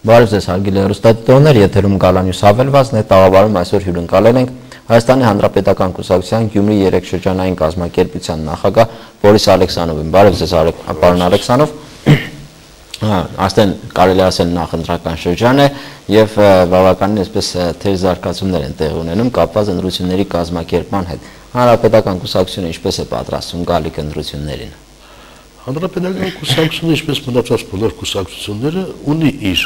Բարև ձեզ հարգելի հեռուստադիտողներ, եթերում Գալանյուս հավելվածն է, տաղավարում այսօր հյուրընկալել ենք Հայաստանի Հանրապետական Կուսակցության Գյումրի 3 շրջանային կազմակերպության նախագահ Բորիս Ալեքսանովին։ Բարև ձեզ պարոն Ալեքսանով։ Աստեն կարելի ասել նախընտրական շրջան է եւ բավականին այսպես թեր զարգացումներ են տեղի ունենում կապված ընտրությունների կազմակերպման հետ։ Հանրապետական Կուսակցությունը ինչպես է պատրաստվում գալիք ընտրություններին։ Հանրապետական Կուսակցությունը, ինչպես մնացած բոլոր կուսակցությունները, ունի իր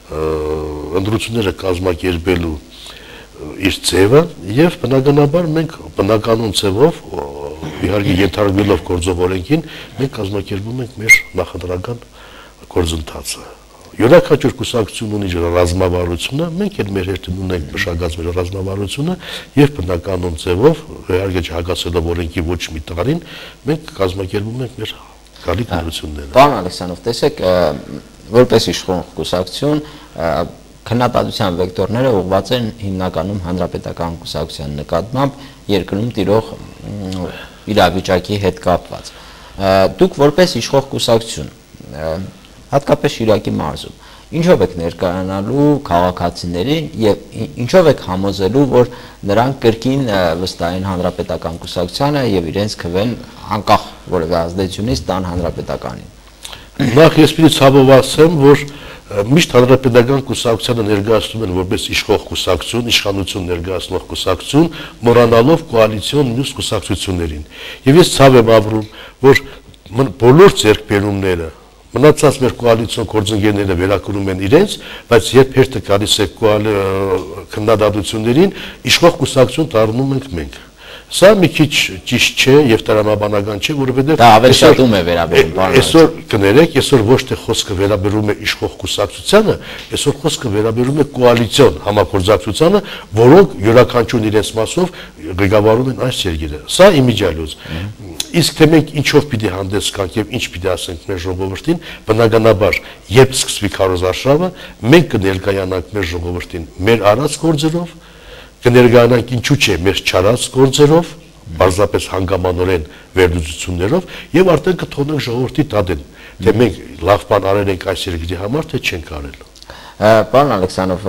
ընտրությունները կազմակերպելու իր ձևը եւ բնականաբար մենք բնականon ձևով իհարկե ենթարկվելով գործող օրենքին մենք կազմակերպում ենք մեր նախընտրական գործընթացը։ Յուրաքանչյուր կուսակցություն ունի իր ռազմավարությունը, մենք էլ մեր հերթին ունենք մշակած մեր ռազմավարությունը եւ բնականon ձևով իհարկե չհագասելով օրենքի ոչ մի տարին մենք կազմակերպում ենք մեր գալիք ընտրությունները։ Պարոն Ալեքսանով, տեսեք, որպես իշխող կուսակցություն քննադատության վեկտորները ուղղված են հիմնականում հանրապետական կուսակցության նկատմամբ երկրում տիրող իրավիճակի հետ կապված։ Դուք որպես իշխող կուսակցություն, հատկապես Շիրակի մարզում, ինչով եք ներկայանալու քաղաքացիներին եւ ինչով եք համոզելու, որ նրանք կրկին վստահեն հանրապետական կուսակցությանը եւ իրենց քվեն անկախ որևէ ազդեցությունից տան հանրապետականին։ Նախ ես պիտի ցավով ասեմ, որ միշտ հանրապետական կուսակցությանը ներկայացնում են որպես իշխող կուսակցություն, իշխանություն ներկայացնող կուսակցություն, մոռանալով կոալիցիոն մյուս կուսակցություններին։ Եվ ես ցավ եմ ապրում, որ բոլոր ձեռքբերումները մնացած մեր կոալիցիոն գործընկերները վերակրում են իրենց, բայց երբ հերթը գալիս է քննադատություններին, իշխող կուսակցություն դառնում ենք մենք։ Սա մի քիչ ճիշտ չէ եւ տրամաբանական չէ, որովհետեւ դա ավելի շատում է վերաբերում բանը։ Այսօր կներեք, այսօր ոչ թե խոսքը վերաբերում է իշխող կուսակցությանը, այսօր խոսքը վերաբերում է կոալիցիոն համագործակցությանը, որոնք յուրաքանչյուրն իրենց մասով ղեկավարում են այս երկիրը։ Սա իմիջիալոց։ Իսկ թե մենք ինչով պիտի հանդես գանք եւ ինչ պիտի ասենք մեր ժողովրդին, բնականաբար, երբ սկսվի քարոզարշավը, մենք կներկայանանք մեր ժողովրդին մեր արած գործերով, կներկայանանք ինչու՞ չէ մեր չարած գործերով, բարձրապես հանգամանորեն վերլուծություններով եւ արդեն կթողնենք ժողովրդի տադեն, թե մենք լավ բան արել ենք այս երկրի համար, թե չենք արել։ Պարոն Ալեքսանով,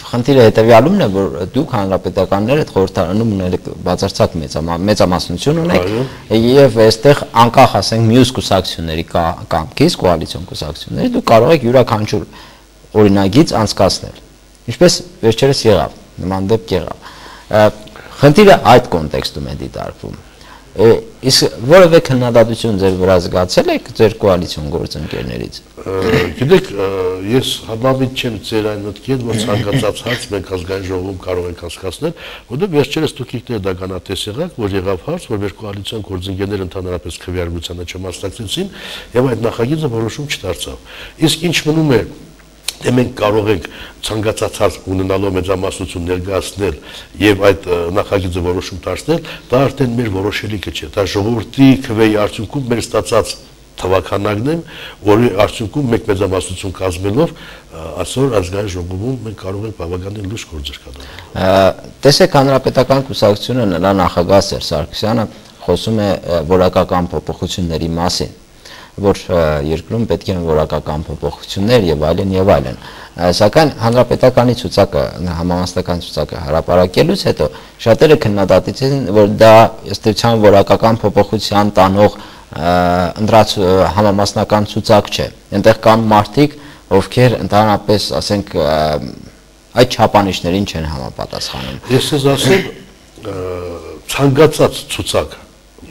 խնդիրը հետեւյալումն է, որ դուք հանրապետականները խորհրդարանում ունեք բացարձակ մեծամասնություն ունեք եւ այստեղ անկախ ասենք մյուս կուսակցությունների կամքից, կոալիցիոն կուսակցությունների, դուք կարող եք յուրաքանչյուր օրինագիծ անցկացնել։ Ինչպես վերջերս եղավ, նման դեպք եղավ։ Խնդիրը այդ կոնտեքստում է դիտարկվում։ Իսկ որևէ քննադատություն ձեր վրա զգացել եք ձեր կոալիցիոն գործընկերներից։ Գիտեք, ես համամիտ չեմ ձեր այն մտքի հետ, որ ցանկացած հարց մենք ազգային ժողովում կարող ենք հասկացնել, որտեղ վերջերս դուք իկներ դականատես եղաք, որ եղավ հարց, որ մեր կոալիցիոն գործընկերները ընդհանրապես քվեարկությանը չմասնակցեցին եւ այդ նախագիծը որոշում չդարձավ։ Իսկ ինչ մնում է, թե մենք կարող ենք ցանկացած հարց ունենալով մեծամասնություն ներկայացնել եւ այդ նախագիծը որոշում դարձնել, դա արդեն մեր որոշելիքը չէ։ Դա ժողովրդի քվեի արդյունքում մեր ստացած թվականակն է, որի արդյունքում մեկ մեծամասնություն կազմելով այսօր ազգային ժողովում մենք կարող ենք բավականին լուրջ գործեր կատարել։ Տեսեք, հանրապետական կուսակցությունը նրա նախագահ Սերժ Սարգսյանը խոսում է որակական փոփոխությունների մասին, որ երկրում պետք են որակական փոփոխություններ եւ այլն եւ այլն։ Սակայն հանրապետականի ցուցակը, համամասնական ցուցակը հրապարակելուց հետո շատերը քննադատեցին, որ դա ըստ էության որակական փոփոխության տանող ընդրած համամասնական ցուցակ չէ։ Այնտեղ կան մարդիկ, ովքեր ընդհանրապես, ասենք, այդ չափանիշներին չեն համապատասխանում։ Ես ես ասեմ, ցանկացած ցուցակ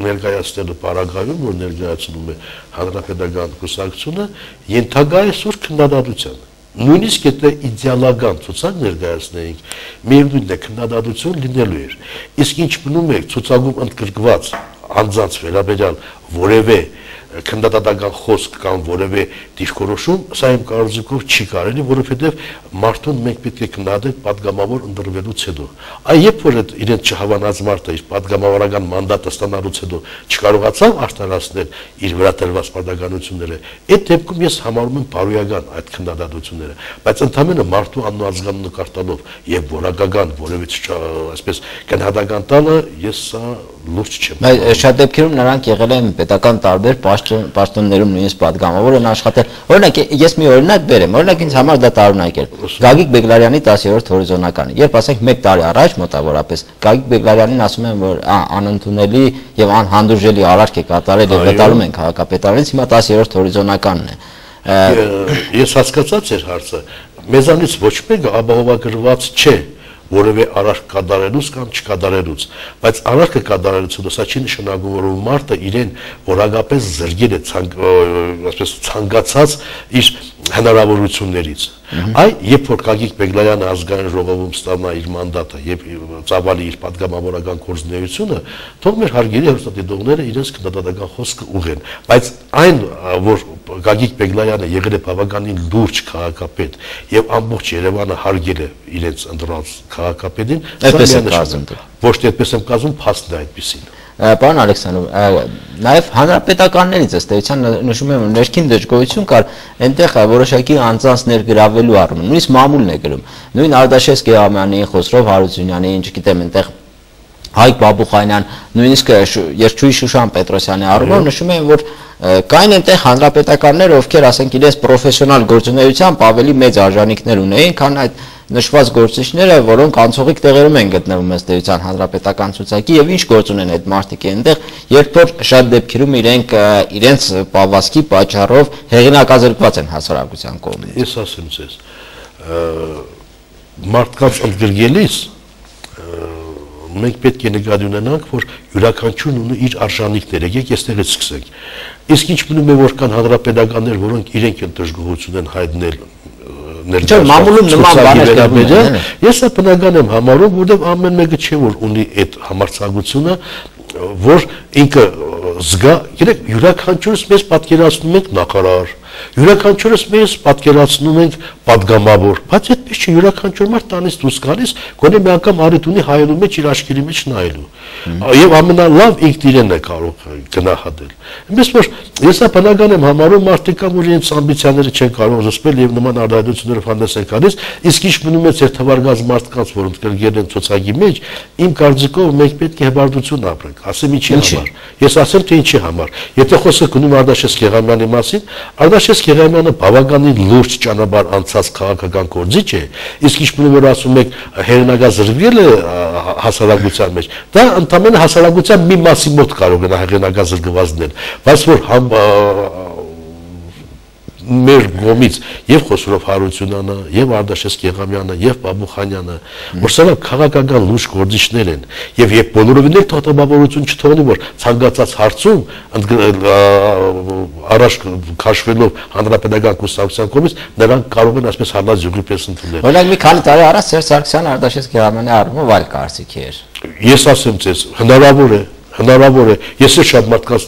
ներկայացնելու պարագայում, որ ներկայացնում է հանրապետական կուսակցությունը, ենթակա է սուր քննադատության։ Նույնիսկ եթե իդեալական ցուցակ ներկայացնեինք, միևնույնն է քննադատություն լինելու էր։ Իսկ ինչ մնում է ցուցակում ընդգրկված անձանց վերաբերյալ որևէ քննադատական խոսք կամ որևէ դիրքորոշում, սա իմ կարծիքով չի կարելի, որովհետև մարդուն մենք պետք է քննադատենք պատգամավոր ընտրվելուց հետո։ Այ երբ որ իրենց չհավանած մարդը իր պատգամավորական մանդատը ստանալուց հետո չկարողացավ արտարացնել իր վրա տրված պարտականությունները, այդ դեպքում ես համարում եմ բարոյական այդ քննադատությունները, բայց ընդհանրապես մարդու անազգանուն նկարտելով եւ որակական որևէ այսպես գնահատական տալը ես սա լուրջ չեմ։ Շատ դեպքերում նրանք եղել են պետական տարբեր պաշտոններում նույնիսկ պատգամավոր են աշխատել։ Օրինակ ես մի օրինակ բերեմ, օրինակ ինձ համար դա տարօրինակ էր։ Գագիկ Բեգլարյանի 10-րդ հորիզոնականը։ Երբ ասենք 1 տարի առաջ մոտավորապես Գագիկ Բեգլարյանին ասում են, որ անընդունելի եւ անհանդուրժելի արարք է կատարել եւ վտարում են քաղաքապետարանից, հիմա 10-րդ հորիզոնականն է։ Ես հասկացած էր հարցը, մեզանից ոչ մեկը ապահովագրված չէ որևէ արարք կատարելուց կամ չկատարելուց, բայց արարքը կատարելուց սա չի նշանակում, որ մարդը իրեն որակապես զրկել է ցանկացած իր հնարավորություններից։ Այ երբ որ Գագիկ Բեգլարյանը ազգային ժողովում ստանա իր մանդատը եւ ծավալի իր պատգամավորական գործունեությունը, թող մեր հարգելի հեռուստադիտողները իրենց քննադատական խոսքը ուղղեն, բայց այն որ Գագիկ Բեգլարյանը եղել է բավականին լուրջ քաղաքապետ եւ ամբողջ Երևանը հարգել է իրենց ընտրած քաղաքապետին, ոչ թե այդպես եմ կազմում, փաստն է այդպեսին։ Պարոն Ալեքսանդրով, նաև հանրապետականներից ըստ էության նշում եմ ներքին դժգոհություն կար, այնտեղ որոշակի անձանց ներգրավելու առումով, նույնիսկ մամուլն է գրում, նույն Արտաշես Գեհամյանի, Խոսրով Հարությունյանի, չգիտեմ, այնտեղ Հայկ Բաբուխանյան, նույնիսկ երգչուհի Շուշան Պետրոսյանի առումով նշում են, որ կային այնտեղ հանրապետականներ, ովքեր ասենք իրենց պրոֆեսիոնալ գործունեությամբ ավելի մեծ արժանինքներ ունեին, քան այդ նշված գործիչները, որոնք անցողիկ տեղերում են գտնվում ըստ էության հանրապետական ցուցակի եւ ինչ գործ ունեն այդ մարդիկ այնտեղ, երբ որ շատ դեպքերում իրենց պավազքի պատճառով հեղինակազրկված են հասարակության կողմից։ Ես ասեմ ձեզ, մարդկանց ընդգրկելիս մենք պետք է նկատի ունենանք, որ յուրաքանչյուրն ունի իր արժանինքները, եկեք այստեղից սկսենք։ Իսկ ինչ մնում է, որ կան հանրապետականներ, որոնք իրենք են դժգոհություն են հայտնել մամուլում նման բաներ, ես դա բնական եմ համարում, որովհետև ամեն մեկը չէ որ ունի այդ համարձակությունը, որ ինքը զգա, գիտեք, յուրաքանչյուրս մեզ պատկերացնում ենք նախարար, յուրաքանչյուրս մեզ պատկերացնում ենք պատգամավոր, բայց այդպես չէ, յուրաքանչյուր մարդ տանից դուրս գալիս, գոնե մի անգամ առիթ ունի հայելու մեջ իր աչքերի մեջ նայելու, եւ ամենալավ ինքն իրեն է կարող գնահատել։ Այնպես որ ես դա բնական եմ համարում, մարդիկ կան, որ իրենց ամբիցիաները չեն կարող զսպել եւ նման արտահայտություններով հանդես են գալիս, իսկ ինչ մնում է ձեր թվարկած մարդկանց, որոնք կրկել են ցուցակի մեջ, իմ կարծիքով մենք պետք է հեվարդություն ապրենք, ասեմ ինչի համար։ Ես ասեմ թե ինչի համար։ Եթե խոսքը գնում Արտաշես Գեհամյանի մասին, Արտաշես Գեհամյանը բավականին լուրջ ճանապարհ անցած քաղաքական գործիչ է, իսկ ինչ մնում որ ասում եք հեղինակազրկել է հասարակության մեջ, դա ընդամենը հասարակության մի մասի մոտ կարող է հեղինակազրկվածներ, բայց որ մեր կողմից եւ Խոսրով Հարությունյանը, եւ Արտաշես Գեհամյանը, եւ Բաբուխանյանը, որ սրանք քաղաքական լուրջ գործիչներ են, եւ երբ բոլորովին էլ թողտաբավորություն չթողնի, որ ցանկացած հարցում առաջ քաշվելով հանրապետական կուսակցության կողմից նրանք կարող են այսպես հալած յուղի պես ընդունել։ Օրինակ մի քանի տարի առաջ Սերժ Սարգսյանը Արտաշես Գեհամյանի առումով այլ կարծիքի էր։ Ես ասեմ ձեզ, հնարավոր է, ես էլ շատ մարդկանց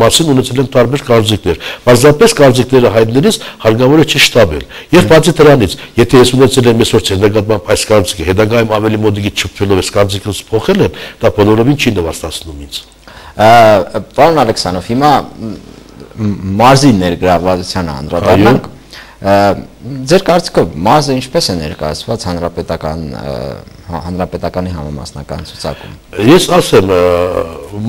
մասին ունեցել եմ տարբեր կարծիքներ, պարզապես կարծիքները հայտնելիս հարկավոր է չշտաբել։ Եվ բացի դրանից, եթե ես ունեցել եմ այսօր ձեր նկատմամբ այս կարծիքը, հետագայում ավելի մոտիկից շփվելով այս կարծիքս փոխել եմ, դա բոլորովին չի նվաստացնում ինձ։ Պարոն Ալեքսանդրով, հիմա մարզի ներգրավվածությանը անդրադառնանք։ Ձեր կարծիքով մարզը ինչպես է ներկայացված հանրապետականի համամասնական ցուցակում։ Ես ասեմ,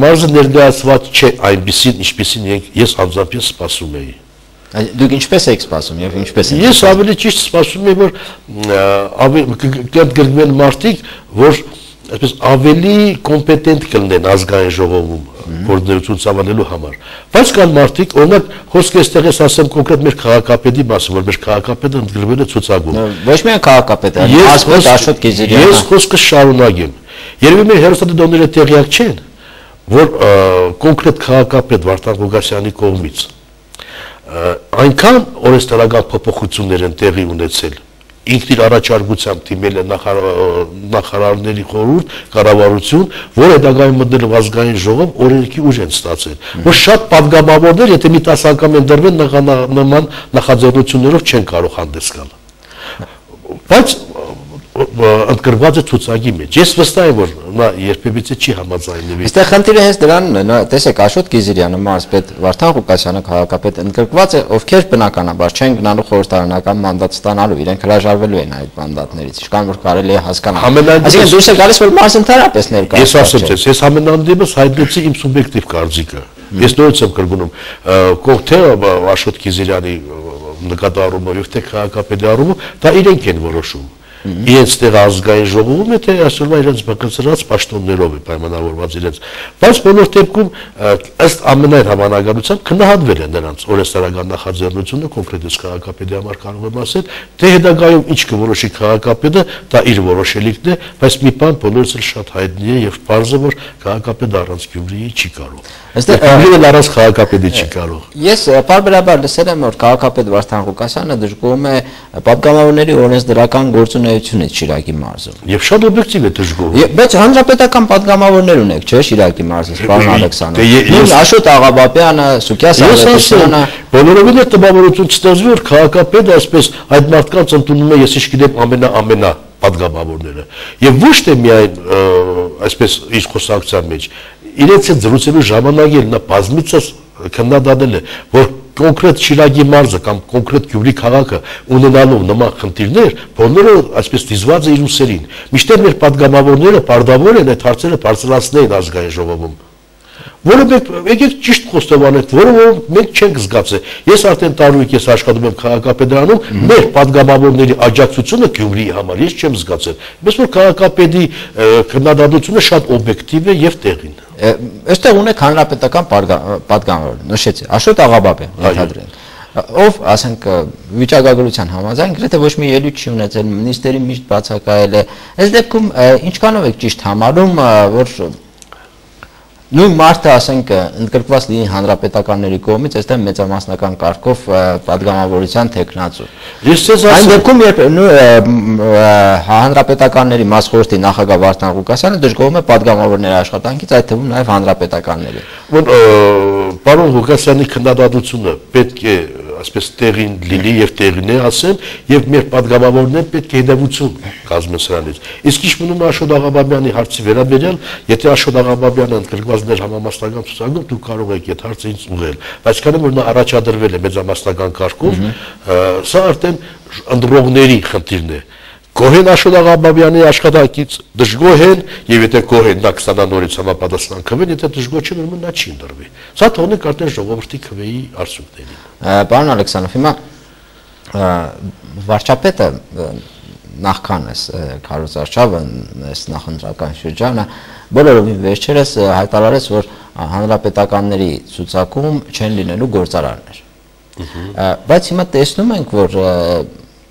մարզը ներկայացված չէ այնպիսին, ինչպիսին ես անձամբ սպասում էի։ Դուք ինչպես եք սպասում եւ ինչպես եք։ Ես ավելի ճիշտ սպասում եմ, որ կգրկվեն մարդիկ, որ այսպես ավելի կոմպետենտ կլինեն ազգային ժողովում գործունեություն ծավալելու համար։ Բայց կան մարդիկ, օրինակ խոսքը այստեղ ես ասեմ կոնկրետ մեր քաղաքապետի մասին, որ մեր քաղաքապետը ընդգրկվել է ցուցակում։ Ոչ միայն քաղաքապետը, ասպետ Աշոտ Գիզիրյանը։ Ես խոսքը շարունակեմ։ Երևի մեր հեռուստադիտողները տեղյակ չեն, որ կոնկրետ քաղաքապետ Վարդան Ղուկասյանի կողմից այնքան օրենսդրական փոփոխություններ են տեղի ունեցել, ինքն իր առաջարկությամբ դիմել է նախարարների խորհուրդ, կառավարություն, որ հետագայում մտնելով ազգային ժողով օրենքի ուժ են ստացել, որ շատ պատգամավորներ, եթե մի 10 անգամ են դրվել նման նախաձեռնություններով չեն կարող հանդես գալ։ Բայց ընդգրկված է ցուցակի մեջ։ Ես վստահ եմ, որ նա երբևիցե չի համաձայնվի։ Այստեղ խնդիրը հենց դրանն է, տեսեք, Աշոտ Գիզիրյանը, մարզպետ Վարդան Ղուկասյանը քաղաքապետ ընդգրկված է, ովքեր բնականաբար չեն գնալու խորհրդարանական մանդատ ստանալու, իրենք հրաժարվելու են այդ մանդատներից, ինչքան որ կարելի է հասկանալ։ Այսինքն դուրս է գալիս, որ մարզը ընդհանրապես ներկայացված է։ Ես ասեմ ձեզ, ես ամենանդեպս հայտնեցի իմ սուբյեկտիվ կարծիքը։ Ես նորից եմ կրկնում, թե Աշոտ Քիզիրյանի նկատառումով եւ թե քաղաքապետի առումով, դա իրենք են որոշում։ Իրենց տեղ ազգային ժողովում է, թե այսօրվա իրենց բնակեցրած պաշտոններով է պայմանավորված իրենց, բայց բոլոր դեպքում ըստ ամենայն հավանականությամբ քննադատվել է նրանց օրենսդրական նախաձեռնությունը, կոնկրետ քաղաքապետի համար կարող եմ ասել, թե հետագայում ինչ կորոշի քաղաքապետը, դա իր որոշելիքն է, բայց մի բան բոլորս էլ շատ հայտնի է եւ պարզ է, որ քաղաքապետը առանց Գյումրիի չի կարող։ Գյումրին առանց քաղաքապետի չի կարող։ Ես բարբերաբար լսել եմ, որ քաղաքապետ Վարդան Ղուկասյանը դժգոհում է պատգամավորների օրենսդրական գործունեությունից Շիրակի մարզում։ Եվ շատ օբյեկտիվ է դժգոհում։ Բայց հանրապետական պատգամավորներ ունեք, չէ՞, Շիրակի մարզից, պարոն Ալեքսանդր։ Աշոտ Աղաբաբյանը, Սուքիաս Ավետիսյանը, բոլորովին է տպավորություն չստեղծվի, որ քաղաքապետը այսպես այդ մարդկանց ընդունում է, ես իշխգիտեմ ամենա պատգամավորները։ Եվ ոչ թե միայն այսպես իր խոսակցության մեջ, իրենց հետ զրուցելու ժամանակ էլ նա բազմիցս քննադատել է, որ կոնկրետ Շիրակի մարզը կամ կոնկրետ Գյումրի քաղաքը ունենալով նման խնդիրներ, բոլորը այսպես դիզված է իր ուսերին։ Միշտ մեր պատգամավորները պարտավոր են այդ հարցերը բարձրացնել ազգային ժողովում։ Որը եկեք ճիշտ խոստովանենք, որը մենք չենք զգացել։ Ես արդեն տարուիկ ես աշխատում եմ քաղաքապետարանում, մեր պատգամավորների աջակցությունը Գյումրիի համար ես չեմ զգացել։ Բայց որ քաղաքապետի քննադատությունը շատ օբյեկտիվ է եւ տեղին։ Այստեղ ունեք հանրապետական պատգամավոր, նշեցի, Աշոտ Աղաբաբյան, ենթադրենք, ով, ասենք, վիճակագրության համաձայն գրեթե ոչ մի ելույթ չի ունեցել, նիստերի միշտ բացակայել է։ Այս դեպքում ինչքանով եք ճիշտ համարում, որ նույն մարդը, ասենք, ընդգրկված լինի հանրապետականների կողմից, այստեղ մեծամասնական կարգով պատգամավորության թեկնածու։ Այն դեպքում, երբ հանրապետականների մասխորհրդի նախագահ Վարդան Ղուկասյանը դժգոհում է պատգամավորների աշխատանքից, այդ թվում նաև հանրապետականների։ Պարոն Ղուկասյանի քննադատությունը պետք է այսպես տեղին լինի եւ տեղին է ասեմ, եւ մեր պատգամավորներն պետք է հետևություն կազմեն սրանից։ Իսկ ինչ մնում է Աշոտ Աղաբաբյանի հարցի վերաբերյալ, եթե Աշոտ Աղաբաբյանը ընդգրկված ներ համամասնական ցուցակում, դուք կարող եք այդ հարցը ինձ ուղղել, բայց քանի որ նա առաջադրվել է մեծամասնական կարգով, սա արդեն ընդրողների խնդիրն է։ Գոհեն Աշոտ Աղաբաբյանի աշխատանքից դժգոհ են, եւ եթե գոհեն նա 20 նորից համապատասխան քվեն, եթե դժգոհ չեն, ուրեմն նա չի ընդրվի։ Սա թողնենք արդեն ժողովրդի քվեի արդյունքներին։ Պարոն Ալեքսանդրով, հիմա վարչապետը նախքան էս քարոզարշավը, էս նախընտրական շրջանը, բոլորովին վերջերս հայտարարեց, որ հանրապետականների ցուցակում չեն լինելու գործարաններ։ Բայց հիմա տեսնում ենք, որ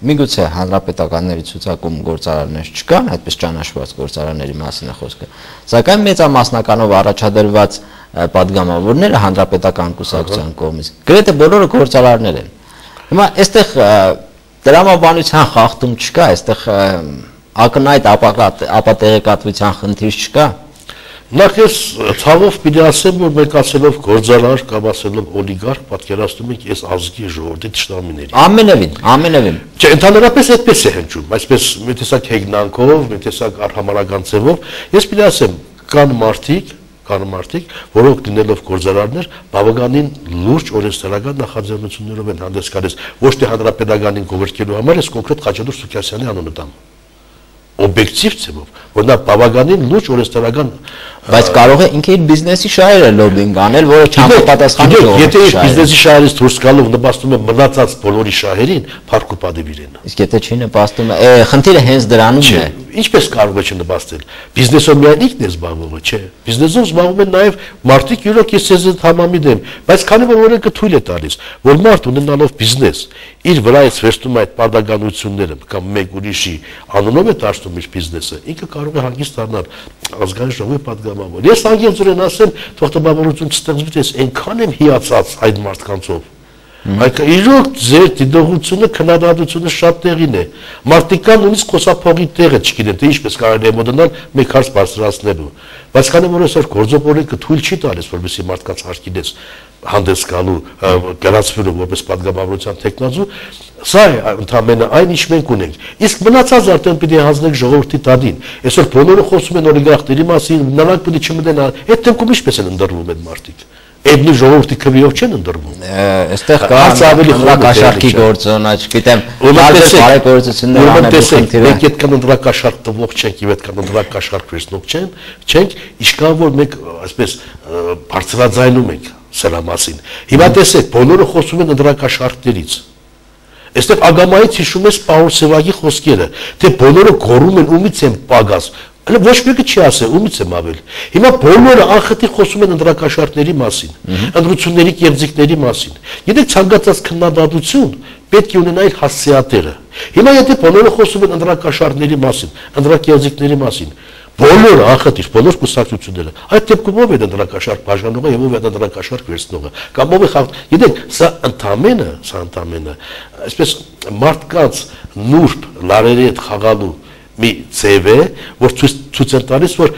միգուցե հանրապետականների ցուցակում գործարաններ չկան, այդպես ճանաչված գործարանների մասին է խոսքը, սակայն մեծամասնականով առաջադրված պատգամավորները հանրապետական կուսակցության կողմից գրեթե բոլորը գործարաններ են։ Հիմա այստեղ տրամաբանության խախտում չկա, այստեղ ակնհայտ ապատեղեկատվության խնդիր չկա։ Նախ ես ցավով պիտի ասեմ, որ մենք ասելով գործարար կամ ասելով օլիգարխ պատկերացնում ենք այս ազգի ժողովրդի թշնամիներին։ Ամենևին։ Չէ, ընդհանրապես այդպես է հնչում, այսպես մի տեսակ հեգնանքով, մի տեսակ արհամարական ձևով, ես պիտի ասեմ, կան մարդիկ, որոնք լինելով գործարարներ, բավականին լուրջ օրենսդրական նախաձեռնություններով են հանդես գալիս, ոչ թե հանրապետականին կողերքելու համար, ես կոնկրետ Խաչատուր Սուքիասյանի անունը տամ։ Օբյեկտիվ ձևով, որ նա բավականին լուրջ օրենսդրական, բայց կարող է ինքը իր բիզնեսի շահերը լոբինգ անել, որը չհամապատասխանի ժողովրդի։ Եթե իր բիզնեսի շահերից դուրս գալով նպաստում է մնացած բոլորի շահերին, փառք ու պատիվ իրեն։ Իսկ եթե չի նպաստում, խնդիրը հենց դրանում է։ Ինչպես կարող է չնպաստել։ Բիզնեսով միայն ինքն է զբաղվում, չէ։ Բիզնեսով զբաղվում են նաև մարդիկ, յուրոք ես ձեզ համամիտ եմ, բայց քանի որ օրենքը թույլ է տալիս, որ մարդ ունենալով բիզնես, իր վրայից վերցնում այդ պարտականությունները կամ մեկ ուրիշի անունով է դարձնում իր բիզնեսը, ինքը կարող է հանգիստ դառնալ ազգային ժողովի պատգամավոր։ Ես անգամ ասեմ, թող տպավորություն չստեղծվի, ես այնքան եմ հիացած այդ մարդկանցով։ Այդ իրոք ձեր դիտողությունը, քննադատությունը շատ տեղին է։ Մարդիկ կան նույնիսկ խոսափողի տեղը չգիտեն, թե ինչպես կարելի է մոդենալ մեկ հարց բարձրացնելու։ Բայց քանի որ այսօր գործողորիկը թույլ չի տալիս, որպեսզի մարդկանց հարկինես հանդես գալու, գրանցվելու որպես պատգամավորության թեկնածու, սա է ընդամենը այն ինչ մենք ունենք։ Իսկ մնացած արդեն պիտի հանձնենք ժողովրդի տանին։ Այսօր բոլորը խոսում են օլիգարխների մասին, նրանք պիտի չմտնեն, այդ դեպքում ինչպես են ընդրվում այդ մարդիկ։ Այդ մի ժողովրդի քվեով չեն ընդրվում։ Այստեղ կա ավելի հրակաշարքի գործոն, չգիտեմ, բարեգործություններ անելու խնդիրը։ Մենք այդքան ընդրակաշարք տվող չենք, եւ այդքան ընդրակաշարք վերցնող չենք, ինչքան որ մենք այսպես բարձրաձայնում ենք սրա մասին։ Հիմա տեսեք, բոլորը խոսում են ընդրակաշարքներից։ Այստեղ ագամայից հիշում ես Պաուլ Սևագի խոսքերը, թե բոլորը գոռում են ումից են պագած։ Հələ ոչ մեկը չի ասել ումից եմ ավել։ Հիմա բոլորը անխտի խոսում են ընդրակաշարքների մասին, ընդրությունների կեղծիքների մասին։ Գիտեք, ցանկացած քննադատություն պետք է ունենա իր հասցեատերը։ Հիմա եթե բոլորը խոսում են ընդրակաշարքների մասին, ընդրակեղծիքների մասին, բոլորը անխտիր, բոլոր կուսակցությունները, այդ դեպքում ով է ընդրակաշարք բաժանողը եւ ով է ընդրակաշարք վերցնողը, կամ ով է խաղ։ Գիտեք, սա ընդամենը, այսպես մարդկանց նուրբ լարերի հետ խաղալու մի ձև է, որ ցույց է տալիս, որ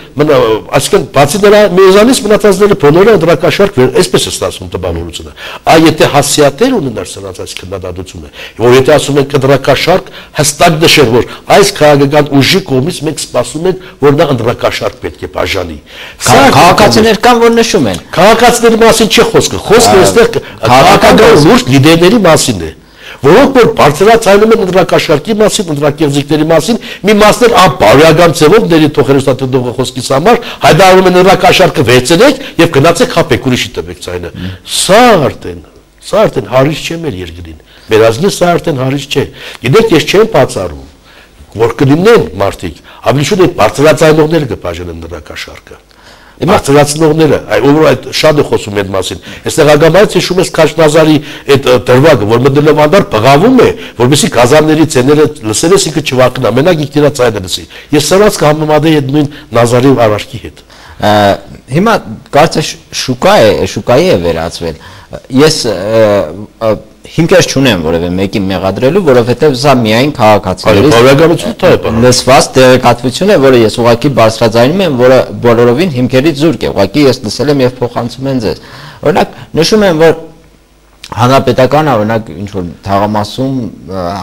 այսինքն բացի նրա մեզանից մնացածները բոլորը ընդրակաշարք վեր, այսպես է ստացվում տպավորությունը։ Այ եթե հասցեատեր ունենար սրանց այս քննադատությունը, որ եթե ասում են ընդրակաշարք, հստակ նշել, որ այս քաղաքական ուժի կողմից մենք սպասում ենք, որ նա ընդրակաշարք պետք է բաժանի։ Քաղաքացիներ կան, որ նշում են։ Քաղաքացիների մասին չի խոսքը, խոսքը այստեղ քաղաքական լուրջ լիդերների մասին է, որոնք որ բարձրացնում են ընդրակաշարքի մասին, ընդրակեղծիքների մասին, մի մասներ անբարոյական ձևով ների թողերստատուդողը խոսքից համար հայտարարում են ընդրակաշարքը վերցրեք եւ գնացեք խփեք ուրիշի տվեք ցայնը։ Սա արդեն հարիչ չէ մեր երկրին։ Մեր ազգին սա արդեն հարիչ չէ։ Գիտեք, ես չեմ բացառում, որ կլինեն մարդիկ, ավելի շուտ այդ բարձրացնողները կբաժանեն ընդրակաշարքը։ Բարձրացնողները, ով այդ շատ է խոսում այդ մասին։ Այստեղ ագամայից հիշում ես Քաշնազարի այդ դրվագը, որ մտելով անդար բղավում է, որովհետեւ գազանների ցեները լսել ես ինքը չվակնա, մենակ ինքն իր ցայնը լսի։ Ես սրանց կհամեմատեի այդ նույն Նազարի արարքի հետ։ Հիմա կարծես շուկայի է վերածվել։ Ես հիմքեր չունեմ որևէ մեկի մեղադրելու, որովհետև սա միայն քաղաքացիներից լսված տեղեկատվություն է, որը ես ուղղակի բարձրաձայնում եմ, որը բոլորովին հիմքերից զուրկ է, ուղղակի ես լսել եմ եւ փոխանցում եմ ձեզ։ Օրինակ նշում եմ, որ հանրապետականը օրինակ ինչ որ թաղամասում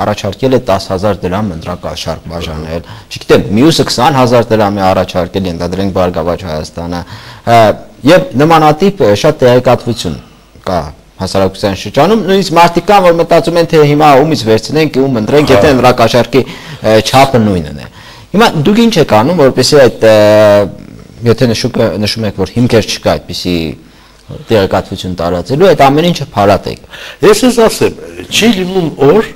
առաջարկել է 10000 դրամ ընդրակաշարք բաժանել, չգիտեմ, մյուսը 20000 դրամ է առաջարկել, ընդդրենք Բարգավաճ Հայաստանը, եւ նմանատիպ շատ տեղեկատվություն կա հասարակության շրջանում, նույնիսկ մարդիկ կան, որ մտածում են, թե հիմա ումից վերցնենք, ում ընտրենք, եթե ընդրակաշարքի չափը նույնն է։ Հիմա դուք ինչ եք անում, որպեսզի այդ եթե նշում եք, որ հիմքեր չկա այդպիսի տեղեկատվություն տարածելու, այդ ամեն ինչը փարատեք։ Ես ասեմ, չի լինում օր,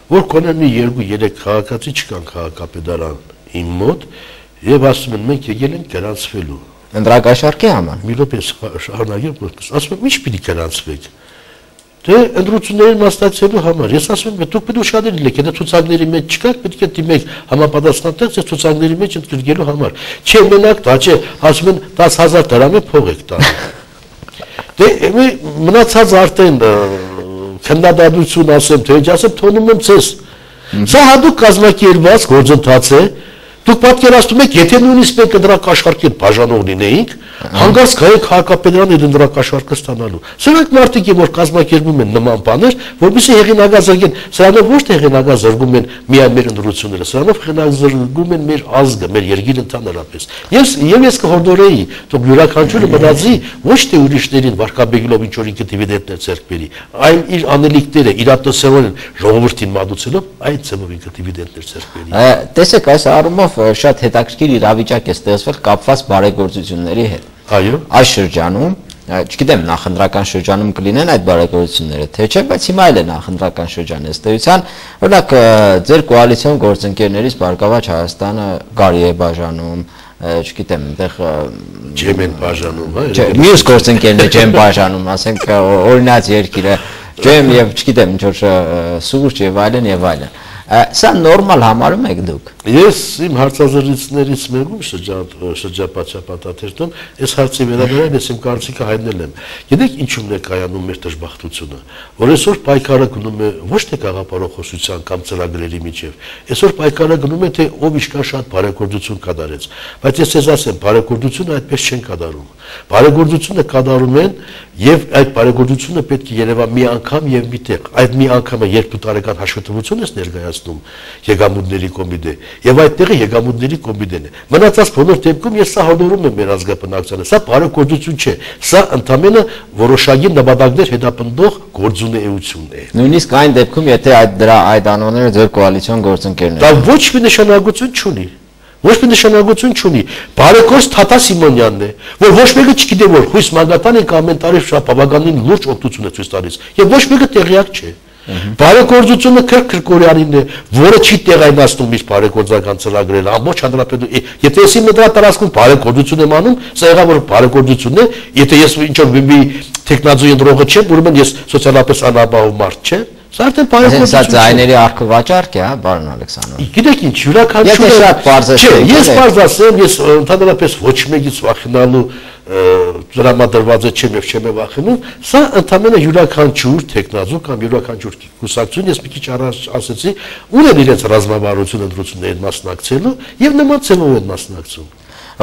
որ կոնե մի 2-3 քաղաքացի չկան քաղաքապետարան իմ մոտ եւ ասում են մենք եկել ենք գրանցվելու ընդրակաշարքի համար։ Մի րոպե շարունակեմ, ասում եմ, ի՞նչ պիտի գրանցվեք։ Դե ընդրություններին մասնակցելու համար։ Ես ասում եմ, դուք պետք է ուշադրել եք, եթե ցուցակների մեջ չկաք, պետք է դիմեք համապատասխան տեղ ցուցակների մեջ ընդգրկելու համար։ Չէ, մենակ դա չէ, ասում են 10000 դրամ է փող եք տալու։ Դե մնացած արդեն քննադատություն ասեմ, թե ինչ ասեմ, թողնում եմ ցես։ Սա հատուկ կազմակերպված գործընթաց է։ Դուք պատկերացնում եք, եթե նույնիսկ մենք ընդրակաշարքի բաժանող լինեինք, հանգարց գայեք քաղաքապետարան այդ ընդրակաշարքը ստանալու։ Սրանք մարդիկ որ կազմակերպում են նման բաներ, որովհետեւ հեղինակազրկեն, սրանով ոչ թե հեղինակազրկում են միայն մեր ընդրությունները, սրանով հեղինակազրկում են մեր ազգը, մեր երկիրը ընդհանրապես։ Ես կհորդորեի, թող յուրաքանչյուրը մտածի ոչ թե ուրիշներին վարկաբեկելով ինչ որ ինքը դիվիդենտներ ձեռք բերի, այլ իր անելիքները, իրատեսորեն ժողովրդին մատուցելով, այդ ձևով ինքը դիվիդենտներ ձեռք բերի։ Տեսեք, այս առումով շատ հետաքրքիր իրավիճակ է ստեղծվել կապված բարեգործությունների հետ։ Այո։ Այս շրջանում, չգիտեմ, նախընտրական շրջանում կլինեն այդ բարեգործությունները, թե չէ, բայց հիմա էլ է նախընտրական շրջան ըստ էության, օրինակ ձեր կոալիցիոն գործընկերներից Բարգավաճ Հայաստանը գարի է բաժանում, չգիտեմ, այնտեղ ջեմ են բաժանում, հա։ Մյուս գործընկերները ջեմ բաժանում, ասենք օրինաց երկիրը, ջեմ եւ չգիտեմ, ինչ որ սուրճ եւ այլն եւ այլն։ Սա նորմալ համարում եք դուք։ Ես իմ հարցազրույցներից մեկում շրջապատաթերթում այս հարցի վերաբերյալ ես իմ կարծիքը հայտնել եմ։ Գիտեք ինչու՞մն է կայանում մեր դժբախտությունը, որ այսօր պայքարը գնում է ոչ թե գաղափարախոսության կամ ծրագրերի միջև, այսօր պայքարը գնում է թե ով ինչքան շատ բարեգործություն կատարեց, բայց ես ձեզ ասեմ, բարեգործությունը այդպես չեն կատարում։ Բարեգործությունը կատարում են եւ այդ բարեգործությունը պետք է երևա մի անգամ եւ մի տեղ։ Այդ մի անգամը երբ դու տարեկան հաշվետվություն ես ներկայացնում Եկամուտների կոմիտե եւ այդ տեղը Եկամուտների կոմիտեն է։ Մնացած բոլոր դեպքում ես սա հորդորում եմ մեր ազգապնակցությանը, սա բարեգործություն չէ, սա ընդամենը որոշակի նպատակներ հետապնդող գործունեություն է։ Նույնիսկ այն դեպքում, եթե այդ անոնները ձեր կոալիցիոն գործընկերներ։ Դա ոչ մի նշանակություն չունի։ Ոչ մի նշանակություն չունի։ Բարեկորձ Թաթա Սիմոնյանն է, որ ոչ մեկը չգիտե, որ Հույս Մանգատանը ամեն տարի շատ բավականին լուրջ օգնություն է ցույց տալիս, եւ ոչ մեկը տեղյակ չէ։ Բարեկորձությունը Քրկորյանին է, որը չի տեղայնացնում իր բարեկորձական ծրագրերը, ամբողջ հանրապետություն։ Եթե ես իմ դրա տարածքում բարեկորձություն եմ անում, սա եղավ որ բարեկորձությունն է, եթե ես ինչ-որ մի տեխնազու ընտրողը չեմ, ուրեմն ես սոցիալապես անապահով մարդ չեմ։ Սա արդեն բարեկորձություն է։ Սա ձայների արքվաճառք է, հա, բարոն Ալեքսանդրov։ Գիտեք ինչ, յուրաքանչյուրը շատ պարզ է։ Չէ, ես պարզ ասեմ, ես ընդհանրապես ոչ մեկից վախենալու դրամադրված չեմ եւ չեմ վախենում, սա ընդհանրապես յուրաքանչյուր տեխնազու կամ յուրաքանչյուր կուսակցություն, ես մի քիչ առաջ ասեցի, ունեն իրենց ռազմավարություն ընտրություններին մասնակցելու եւ նման ցելով են մասնակցում։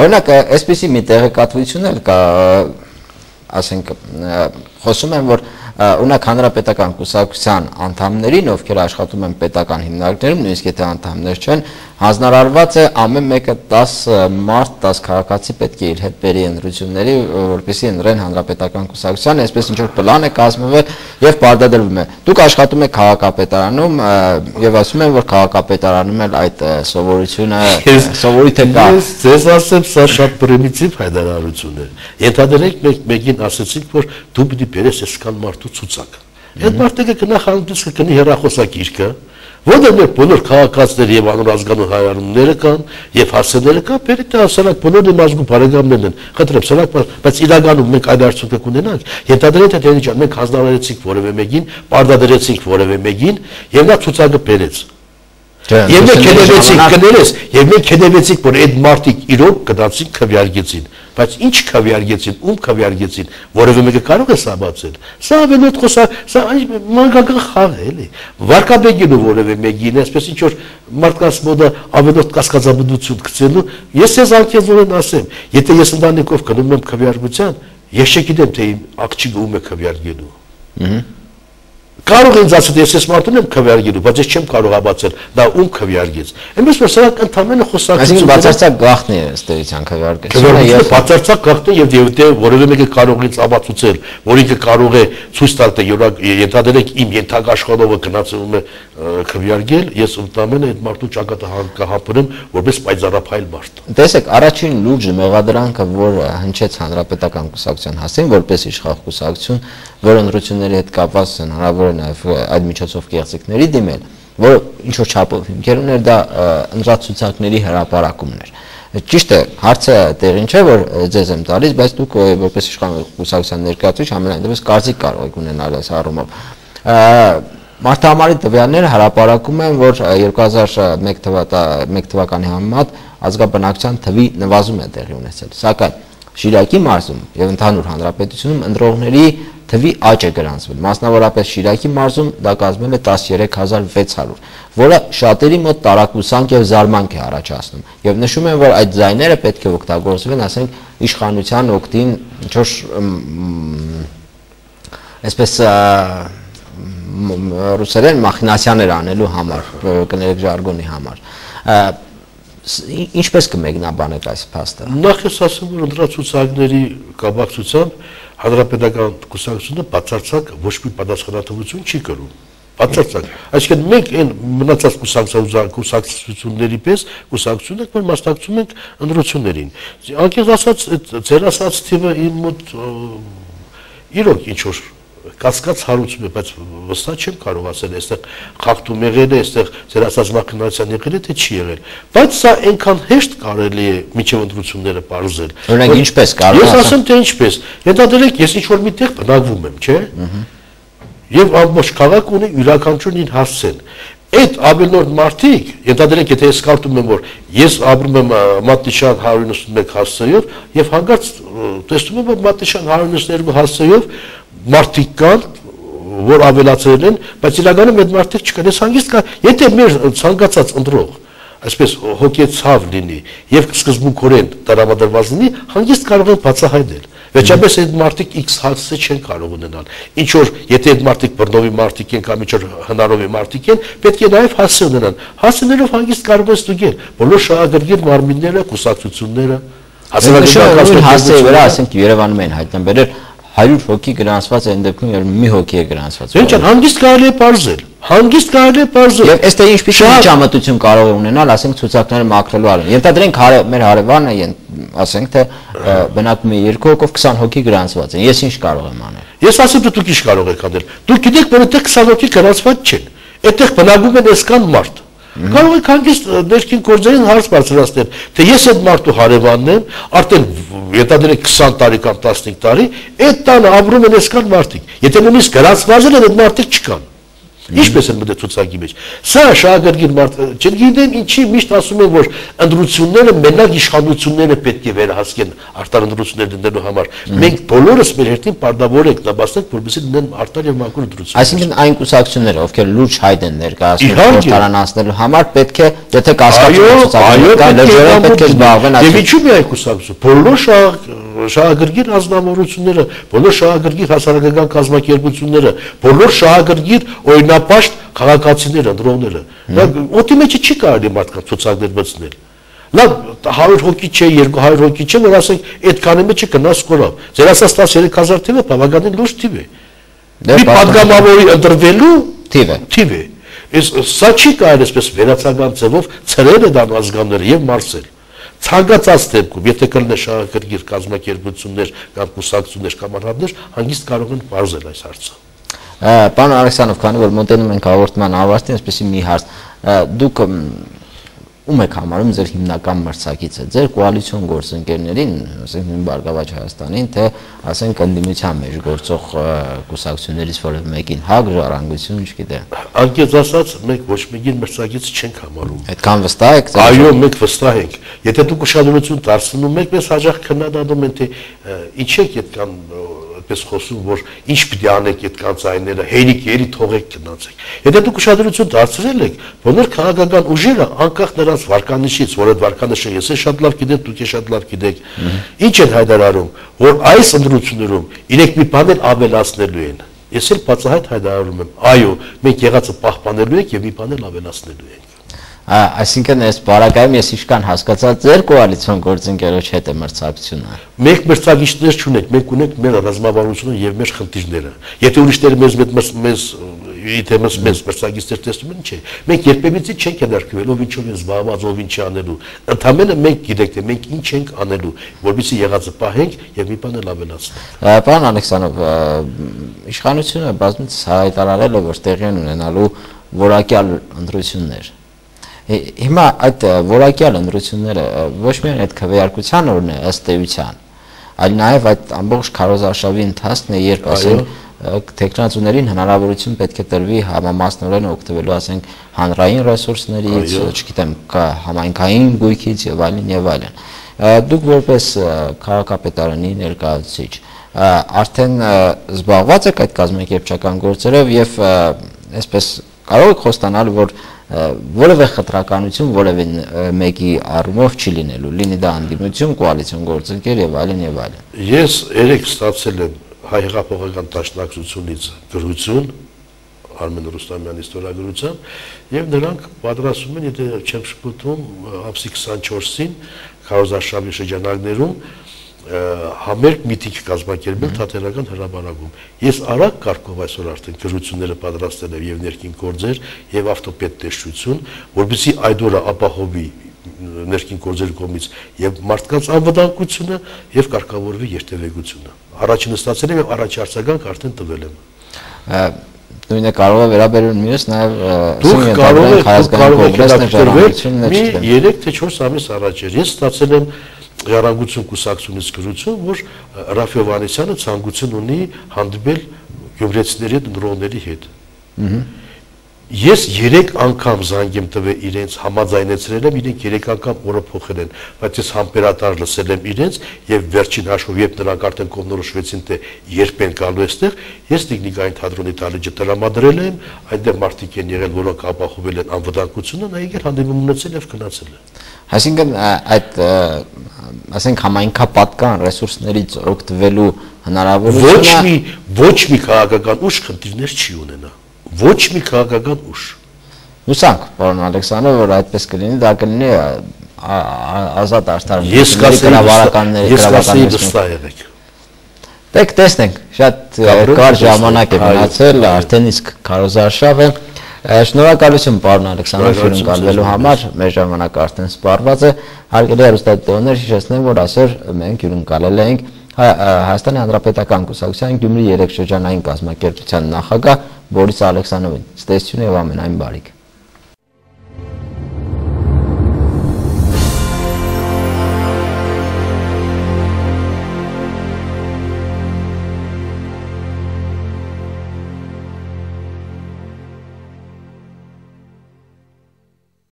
Օրինակ, այսպեսի մի տեղեկատվություն էլ կա, ասենք, խոսում են, որ ունակ հանրապետական կուսակցության անդամներին, ովքեր աշխատում են պետական հիմնարկներում, նույնիսկ եթե անդամներ չեն, հանձնարարված է ամեն մեկը 10 մարդ, 10 քաղաքացի պետք է իր հետ բերի ընտրությունների, որպեսզի ընտրեն հանրապետական կուսակցության, այսպես ինչ որ պլան է կազմվել եւ պարտադրվում է։ Դուք աշխատում եք քաղաքապետարանում եւ ասում են, որ քաղաքապետարանում էլ այդ սովորությունը սովորույթը կա։ Ես ձեզ ասեմ, սա շատ պրիմիտիվ հայտարարություն է։ Ենթադրենք մեկին ասեցինք, որ դու պիտի բերես այսքան մարդու ցուցակ։ Այդ մարդը կնախանձից կգնի հեռախոսակիրքը, որտեղ մեր բոլոր քաղաքացիները եւ անոր ազգանուն հայրենիները կան եւ հասցեները կան, բերիտը ասանք բոլոր իմ ազգու բարեկամներն են։ Խնդրեմ, սրանք, բայց իրականում մենք այդ արդյունքը կունենանք։ Ենթադրենք, թե դենիջան մենք հանձնարարեցինք որևէ մեկին, պարտադրեցինք որևէ մեկին եւ նա ցուցակը բերեց։ Եվ մենք քննեցինք կներես, եւ մենք քննեցինք, որ այդ մարդիկ իրոք գնացին քվյարկեցին, բայց ինչ քվյարկեցին, ում քվյարկեցին, որևէ մեկը կարող է սա բացել։ Սա ավելորդ խոսա, սա մանկական խաղ է, էլի։ Վարկաբեկելու որևէ մեկին, այսպես ինչ որ մարդկանց մոտ ավելորդ կասկածաբնություն գցելու, ես ես անկեզորեն ասեմ, եթե ես ընտանիքով գնում եմ քվյարկության, ես չգիտեմ թե իմ աղջիկը ում է քվյարկելու։ Կարող ինձ ասել, ես մարդուն եմ քվյարկելու, բայց ես չեմ կարող աբացել, դա ում քվյարկեց։ Այնպես որ սրանք ընդհանրապես խոսակցություն։ Այսինքն բացարձակ գաղտնի է ըստ էության քվյարկությունը եւ բացարձակ գաղտնի եւ որևէ մեկը կարող ինձ աբացուցել, որ ինքը կարող է ցույց տալ, թե ենթադրենք իմ ենթակաշխատողը գնացում է քվյարկել, ես ընդամենը այդ մարդու ճակատը կհապրեմ որպես պայծառափայլ մարդ։ Տեսեք, առաջին լուրջ մեղադրանքը, որ հնչեց հանրապետական կուսակցության հասցեն, որպես իշխող կուսակցություն, որ ընտրությունների հետ կապված են հնարավոր նաև այդ միջոցով կեղծիքների դիմել, որը ինչ որ չափով հիմքեր ուներ, դա ընտրացուցակների հրապարակումն էր։ Ճիշտ է, հարցը տեղին չէ, որ ձեզ եմ տալիս, բայց դուք որպես իշխող կուսակցության ներկայացուցիչ ամենայնպես կարծիք կարող եք ունենալ այս առումով։ Մարտահամարի տվյալները հրապարակում են, որ 2001 թվականի համեմատ ազգաբնակչության թվի նվազում է տեղի ունեցել, սակայն Շիրակի մարզում եւ ընդհանուր հանրապետությունում ընտրողների թվի աճ է գրանցվել, մասնավորապես Շիրակի մարզում դա կազմել է 13600, որը շատերի մոտ տարակուսանք եւ զարմանք է առաջացնում։ Եվ նշում են, որ այդ ձայները պետք է օգտագործվեն, ասենք, իշխանության օգտին, ինչ որ այսպես ռուսերեն մախինացիաներ անելու համար, կներեք ժարգոնի համար։ Ինչպես կմեկնաբանեք այս փաստը։ Նախ ես ասում, որ ընտրացուցակների կապակցությամբ հանրապետական կուսակցությունը բացարձակ ոչ մի պատասխանատվություն չի կրում։ Բացարձակ։ Այսինքն մենք այն մնացած կուսակցությունների պես կուսակցություն ենք, որ մասնակցում ենք ընտրություններին։ Անկեղծ ասած, ձեր ասած թիվը իմ մոտ իրոք ինչ որ կասկած հարուցում է, բայց վստահ չեմ կարող ասել, այստեղ խախտում եղել է, այստեղ ձեր ասած մախինացիան եղել է, թե չի եղել։ Բայց սա այնքան հեշտ կարելի է միջև ընտրությունները պարզել։ Օրինակ ինչպես կարող ես ասեմ, թե ինչպես։ Ենթադրենք, ես ինչ-որ միտեղ բնակվում եմ, չէ՞։ Եվ ամբողջ քաղաքը ունի յուրաքանչյուրին իր հասցեն։ Այդ ավելորդ մարդիկ, ենթադրենք, եթե ես կարդում եմ, որ ես ապրում եմ Մատնիշան 191 հասցեով եւ հանկարծ տեսնում եմ, որ Մատնիշան 192 հասցեով մարդիկ կան, որ ավելացել են, բայց իրականում այդ մարդիկ չկան։ Ես հանգիստ կա, եթե մեր ցանկացած ընտրող, այսպես հոգեցավ լինի եւ սկզբունքորեն տրամադրված լինի, հանգիստ կարող են բացահայտել։ Վերջապես այդ մարդիկ X հասցե չեն կարող ունենալ։ Ինչ որ եթե այդ մարդիկ բռնովի մարդիկ են կամ ինչ որ հնարովի մարդիկ են, պետք է նաև հասցե ունենան։ Հասցեներով հանգիստ կարող են ստուգել բոլոր շահագրգիռ մարմինները, կուսակցությունները, հասցեի վրա, ասենք Երևանում են հայտնաբերել 100 հոգի գրանցված է, այն դեպքում մի հոգի է գրանցված։ Ինչ հանգիստ կարելի է բարձել։ Հանգիստ կարելի է բարձր։ Եվ այստեղ ինչպիսի միջամտություն կարող է ունենալ, ասենք ցուցակները մաքրելու առումով։ Ենթադրենք մեր հարևանը, ասենք թե բնակվում է 2 հոգով 20 հոգի գրանցված են։ Ես ինչ կարող եմ անել։ Ես ասեմ թե դուք ինչ կարող եք անել։ Դուք գիտեք, որ այդտեղ 20 հոգի գրանցված չեն։ Այդտեղ բնակվում են այսքան մարդ։ Կարող եք հանգիստ ներքին գործերին հարց բարձրացնել, թե ես այդ մարդու հարևանն եմ, արդեն ենթադրենք 20 տարի կամ 15 տարի, այդ տանը ապրում են այսքան մարդիկ։ Եթե նույնիսկ գրանցված են, այդ մարդիկ չկան։ Ինչպես են մտել ցուցակի մեջ։ Սա շահագրգիռ մարդ, չգիտեմ ինչի միշտ ասում են, որ ընտրությունները մենակ իշխանությունները պետք է վերահսկեն արտար ընտրություններ դնելու համար։ Մենք բոլորս մեր հերթին պարտավոր ենք նպաստենք, որպեսզի դնեն արտար եւ մաքուր ընտրություններ։ Այսինքն այն կուսակցությունները, ովքեր լուրջ հայտ են ներկայացնում խորհրդարան անցնելու համար, պետք է, եթե կասկածում ցուցակներ կան, լրջորեն պետք է զբաղվեն այդ։ Եվ ինչու՞ միայն կուսակցություն, բոլոր շահագրգիռ ազնվորությունները, բոլոր շահագրգիռ հասարակական կազմակերպությունները, բոլոր շահագրգիռ օրինապաշտ քաղաքացիները, ընտրողները։ Օդի մեջ չի կարելի մարդկանց ցուցակներ մտցնել։ Լավ 100 հոգի չէ, 200 հոգի չէ, որ ասենք այդքանի մեջ կնաս կորավ։ Ձեր ասած 13000 թիվը բավականին լուրջ թիվ է։ Մի падգամավորի ընտրվելու թիվ է։ Սա չի կարելի այսպես վերացական ձևով ցրել դառն ազգանները եւ մարսել։ Ցանկացած դեպքում, եթե կլինի շահագրգիռ կազմակերպություններ կամ կուսակցություններ կամ անհատներ, հանգիստ կարող են բարձել այս հարցը։ Պարոն Ալեքսանրով, քանի որ մոտենում ենք հաղորդման ավարտին, այսպեսի մի հարց, դուք ում եք համարում ձեր հիմնական մրցակիցը, ձեր կոալիցիոն գործընկերներին, ասենք նույն Բարգավաճ Հայաստանին, թե ասենք ընդդիմության մեջ գործող կուսակցություններից որևէ մեկին, ՀԱԿ, Ժառանգություն, չգիտեմ։ Անկեղծ ասած, մենք ոչ մեկին մրցակից չենք համարում։ Այդքան վստահ եք։ Այո, մենք վստահ ենք։ Եթե դուք ուշադրություն դարձնում եք, մեզ հաջող քննադատում են, թե ինչ եք այդքան այդպես խոսում, որ ինչ պիտի անեք այդքան ձայները, հերիք թողեք գնացեք։ Եթե դուք ուշադրություն դարձրել եք, բոլոր քաղաքական ուժերը անկախ նրանց վարկանիշից, որ այդ վարկանիշը ես շատ լավ գիտեմ, դուք շատ լավ գիտեք, ինչ են հայտարարում, որ այս ընտրություններում իրենք մի բան ավելացնելու են։ Ես էլ բացահայտ հայտարարում եմ, այո, մենք եղածը պահպանելու ենք եւ մի բան ավելացնելու ենք։ Այսինքն այս բարակայում ես ինչքան հասկացա, ձեր կոալիցիոն գործընկերոջ հետ է մրցակցությունը։ Մենք մրցակիցներ չունենք, մենք ունենք մեր ռազմավարությունը եւ մեր խնդիրները։ Եթե ուրիշները մեզ մրցակիցներ տեսնում են, չէ։ Մենք երբևիցե չենք հնարքվել, ով ինչով է զբաղված, ով ինչ է անելու։ Ընդհանրապես մենք գիտենք, թե մենք ինչ ենք անելու, որովհետեւ եղածը պահենք եւ մի բան ավելացնենք։ Պարոն Ալեքսանրով, իշխանությունը բազմիցս հայտարարել է, որ տեղի են ունենալու որակյալ ընտրություններ։ Հիմա այդ որակյալ ընտրությունները ոչ միայն այդ քվեարկության օրն է ըստ էության, այլ նաև այդ ամբողջ քարոզարշավի ընթացքն է, երբ ասենք տեխնացուներին հնարավորություն պետք է տրվի համամասնորեն օգտվելու, ասենք հանրային ռեսուրսներից, չգիտեմ, համայնքային գույքից եւ այլն եւ այլն։ Դուք որպես քաղաքապետարանի ներկայացուցիչ արդեն զբաղված եք այդ կազմակերպչական գործերով եւ այսպես կարող եք խոստանալ, որ որևէ խտրականություն որևէ մեկի առումով չի լինելու, լինի դա ընդդիմություն, կոալիցիոն գործընկեր եւ այլն եւ այլն։ Ես երեք ստացել եմ հայ հեղափոխական դաշնակցությունից գրություն, Արմեն Ռուստամյանի ստորագրությամբ, եւ նրանք պատրաստում են, եթե չեմ շփոթվում, ամսի 24-ին քարոզարշավի շրջանակներում համերգ միտինգ կազմակերպել թատերական հրապարակում։ Ես արագ կարգով այսօր արդեն գրությունները պատրաստել եմ եւ ներքին գործեր եւ ավտոպետ տեսչություն, որովհետեւ այդ օրը ապահովի ներքին գործերի կողմից եւ մարդկանց անվտանգությունը եւ կարգավորվի երթևեկությունը։ Առաջինը ստացել եմ եւ առաջի արձագանք արդեն տվել եմ։ Նույնը կարող է վերաբերել մյուս նաեւ մի 3 թե 4 ամիս առաջ էր։ Ես ստացել եմ Ժառանգություն կուսակցությունից գրություն, որ Ռաֆի Հովհաննիսյանը ցանկություն ունի հանդիպել գյումրեցիների ընտրողների հետ։ Ես 3 անգամ զանգ եմ տվել իրենց, համաձայնեցրել եմ, իրենք 3 անգամ օրը փոխել են, բայց ես համբերատար լսել եմ իրենց եւ վերջին հաշվով երբ նրանք արդեն կողմնորոշվեցին, թե երբ են գալու այստեղ, ես տեխնիկային թատրոնի դահլիճը տրամադրել եմ, այնտեղ մարդիկ են եղել, որոնք ապահովել են անվտանգությունը, նա եկել հանդիպում ունեցել եւ գնացել են։ Այսինքն այդ ասենք համայնքապատկան ռեսուրսներից օգտվելու հնարավորությունը ոչ մի քաղաքական ուժ խնդիրներ չի ունենա։ Ոչ մի քաղաքական ուժ։ Հուսանք, պարոն Ալեքսանրով, որ այդպես կլինի, դա կլինի ազատ արտարությունների վստահ եղեք։ Տեսնենք, շատ կարճ ժամանակ է մնացել, արդեն իսկ քարոզարշավ է։ Շնորհակալություն պարոն Ալեքսանդրով հյուրընկալվելու համար, մեր ժամանակը արդեն սպառված է, հարգելի հեռուստադիտողներ, հիշեցնեմ, որ այսօր մենք հյուրընկալել ենք Հայաստանի Հանրապետական Կուսակցության Գյումրի 3 շրջանային կազմակերպության նախագահ Բորիս Ալեքսանովին։ Ցտեսություն եւ ամենայն բարիք։